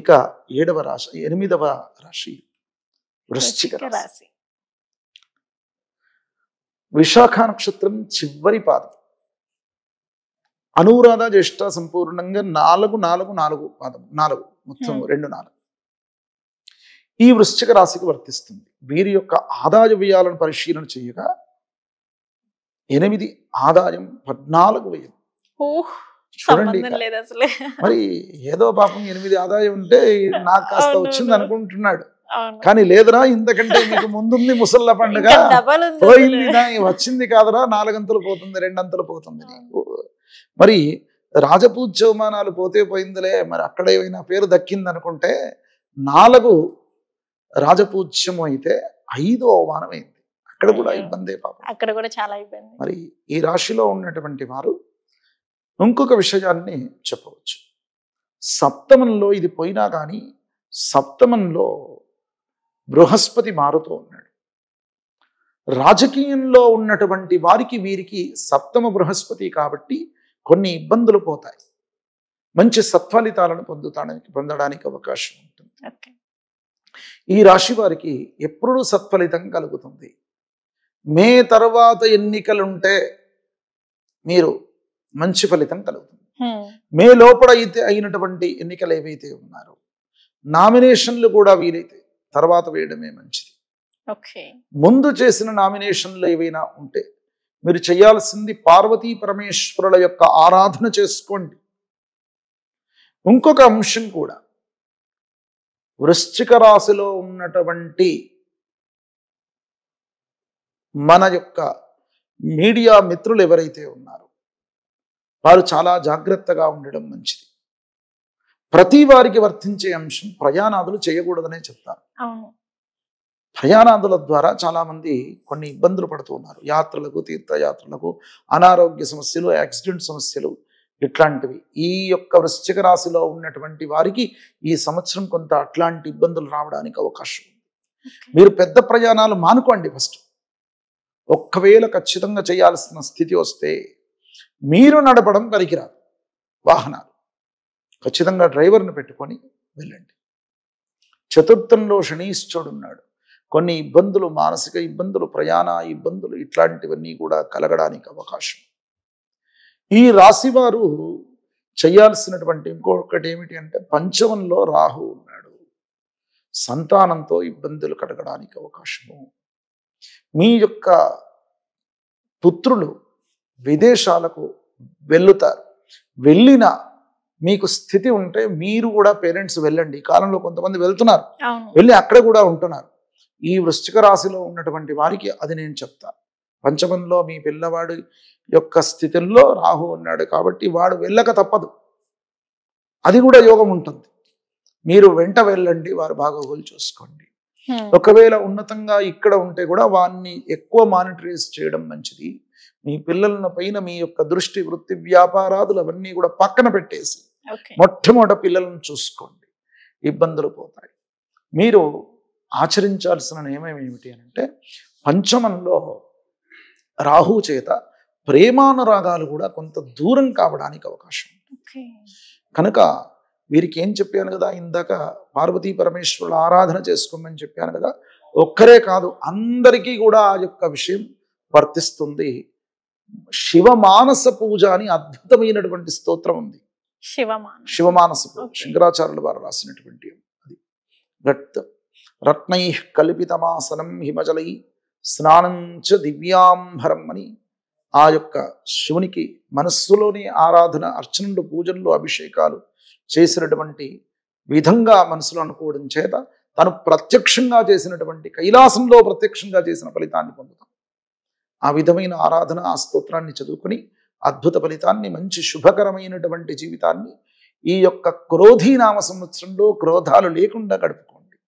ఇక 7వ రాశి 8వ రాశి వృశ్చిక వృశ్చిక రాశి. రాశి. విశాఖ నక్షత్రం చివరి పాదం, అనురాధ జ్యేష్ఠ సంపూర్ణంగా 4 పాదం, 4 మొత్తం 2 ఈ వృశ్చిక రాశికి వర్తిస్తుంది. వీరి యొక్క ఆదాయ వ్యయాలను పరిశీలన చేయగా 8 ఆదాయం 14 వ్యయం. ఓహ్, చూడండి సంబంధం లేదు అసలే. మరి ఏదో పాపం 8 ఆదాయం ఉంటే నాకు కాస్త అవును, వచ్చింది అనుకుంటున్నాడు. అవును. కానీ లేదురా, ఇంతకంటే మీకు ముందుంది ముసళ్ళ పండుగ, ఇంకా డబల్ ఉంది పోయింది అసలు. వచ్చింది కాదురా, 4 అంతలు పోతుంది, 2 అంతలు పోతుంది నీకు. మరి రాజపూజ్యమానాలు పోతే పోయిందిలే, మరి అక్కడ ఏమైనా పేరు దక్కింది అనుకుంటే 4 రాజపూజ్యము అయితే 5 అవమానమైంది. అక్కడ కూడా ఇబ్బందే పాపం. అక్కడ కూడా చాలా ఇబ్బంది. మరి ఈ రాశిలో ఉన్నటువంటి వారు ఇంకొక విషయాన్ని చెప్పవచ్చు. సప్తమంలో ఇది పోయినా కానీ సప్తమంలో బృహస్పతి మారుతూ ఉన్నాడు. రాజకీయంలో ఉన్నటువంటి వారికి వీరికి సప్తమ బృహస్పతి కాబట్టి కొన్ని ఇబ్బందులు పోతాయి. మంచి సత్ఫలితాలను పొందడానికి అవకాశం ఉంటుంది. ఓకే. ఈ రాశి వారికి ఎప్పుడూ సత్ఫలితం కలుగుతుంది. మే తర్వాత ఎన్నికలుంటే మీరు మంచి ఫలితం కలుగుతుంది. మే లోపల అయితే అయినటువంటి ఎన్నికలు ఏవైతే ఉన్నారో నామినేషన్లు కూడా వీలైతే తర్వాత వేయడమే మంచిది. ఓకే. ముందు చేసిన నామినేషన్లు ఏవైనా ఉంటే మీరు చేయాల్సింది పార్వతీ పరమేశ్వరుల యొక్క ఆరాధన చేసుకోండి. ఇంకొక అంశం కూడా, వృశ్చిక రాశిలో ఉన్నటువంటి మన యొక్క మీడియా మిత్రులు ఎవరైతే ఉన్నారో వారు చాలా జాగ్రత్తగా ఉండడం మంచిది. ప్రతి వారికి వర్తించే అంశం ప్రయాణాదులు చేయకూడదనే చెప్తారు. అవును. ప్రయాణాదుల ద్వారా చాలామంది కొన్ని ఇబ్బందులు పడుతూ ఉన్నారు. యాత్రలకు, తీర్థయాత్రలకు, అనారోగ్య సమస్యలు, యాక్సిడెంట్ సమస్యలు ఇట్లాంటివి. ఈ యొక్క వృశ్చిక రాశిలో ఉన్నటువంటి వారికి ఈ సంవత్సరం కొంత అట్లాంటి ఇబ్బందులు రావడానికి అవకాశం ఉంది. మీరు పెద్ద ప్రయాణాలు మానుకోండి ఫస్ట్. ఒక్కవేళ ఖచ్చితంగా చేయాల్సిన స్థితి వస్తే మీరు నడపడం పనికిరాదు. వాహనాలు ఖచ్చితంగా డ్రైవర్ని పెట్టుకొని వెళ్ళండి. చతుర్థంలో శనీశ్వరుడు ఉన్నాడు. కొన్ని ఇబ్బందులు, మానసిక ఇబ్బందులు, ప్రయాణ ఇబ్బందులు ఇట్లాంటివన్నీ కూడా కలగడానికి అవకాశం. ఈ రాశివారు చేయాల్సినటువంటి ఇంకొకటి ఏమిటి అంటే, పంచమంలో రాహు ఉన్నాడు. సంతానంతో ఇబ్బందులు కలగడానికి అవకాశము. మీ యొక్క పుత్రులు విదేశాలకు వెళ్ళుతారు. వెళ్ళిన మీకు స్థితి ఉంటే మీరు కూడా పేరెంట్స్ వెళ్ళండి. ఈ కాలంలో కొంతమంది వెళ్తున్నారు, వెళ్ళి అక్కడ కూడా ఉంటున్నారు. ఈ వృశ్చిక రాశిలో ఉన్నటువంటి వారికి అది నేను చెప్తా. పంచమంలో మీ పిల్లవాడి యొక్క స్థితిలో రాహు ఉన్నాడు కాబట్టి వాడు వెళ్ళక తప్పదు. అది కూడా యోగం ఉంటుంది. మీరు వెంట వెళ్ళండి, వారు బాగోగులు చూసుకోండి. ఒకవేళ ఉన్నతంగా ఇక్కడ ఉంటే కూడా వారిని ఎక్కువ మానిటరైజ్ చేయడం మంచిది. మీ పిల్లల పైన మీ యొక్క దృష్టి, వృత్తి, వ్యాపారాదులు అవన్నీ కూడా పక్కన పెట్టేసి మొట్టమొదట పిల్లలను చూసుకోండి. ఇబ్బందులు పోతాయి. మీరు ఆచరించాల్సిన నియమం ఏమిటి అంటే, పంచమంలో రాహు చేత ప్రేమానురాగాలు కూడా కొంత దూరం కావడానికి అవకాశం ఉంది. కనుక వీరికి ఏం చెప్పాను కదా ఇందాక, పార్వతీ పరమేశ్వరుల ఆరాధన చేసుకోమని చెప్పాను కదా. ఒక్కరే కాదు, అందరికీ కూడా ఆ యొక్క విషయం వర్తిస్తుంది. శివమానస పూజ అని అద్భుతమైనటువంటి స్తోత్రం ఉంది. శివమానస పూజ శంకరాచార్యుల వారు రాసినటువంటి అది. రత్నై కల్పితమాసనం హిమజలై స్నానం చ దివ్యాంబరం అని ఆ యొక్క శివునికి మనస్సులోని ఆరాధన, అర్చనలు, పూజలు, అభిషేకాలు చేసినటువంటి విధంగా మనసులో అనుకోవడం చేత తను ప్రత్యక్షంగా చేసినటువంటి, కైలాసంలో ప్రత్యక్షంగా చేసిన ఫలితాన్ని పొందుతాం. ఆ విధమైన ఆరాధన, ఆ స్తోత్రాన్ని చదువుకుని అద్భుత ఫలితాన్ని, మంచి శుభకరమైనటువంటి జీవితాన్ని ఈ యొక్క క్రోధీనామ సంవత్సరంలో క్రోధాలు లేకుండా గడుపుకోండి.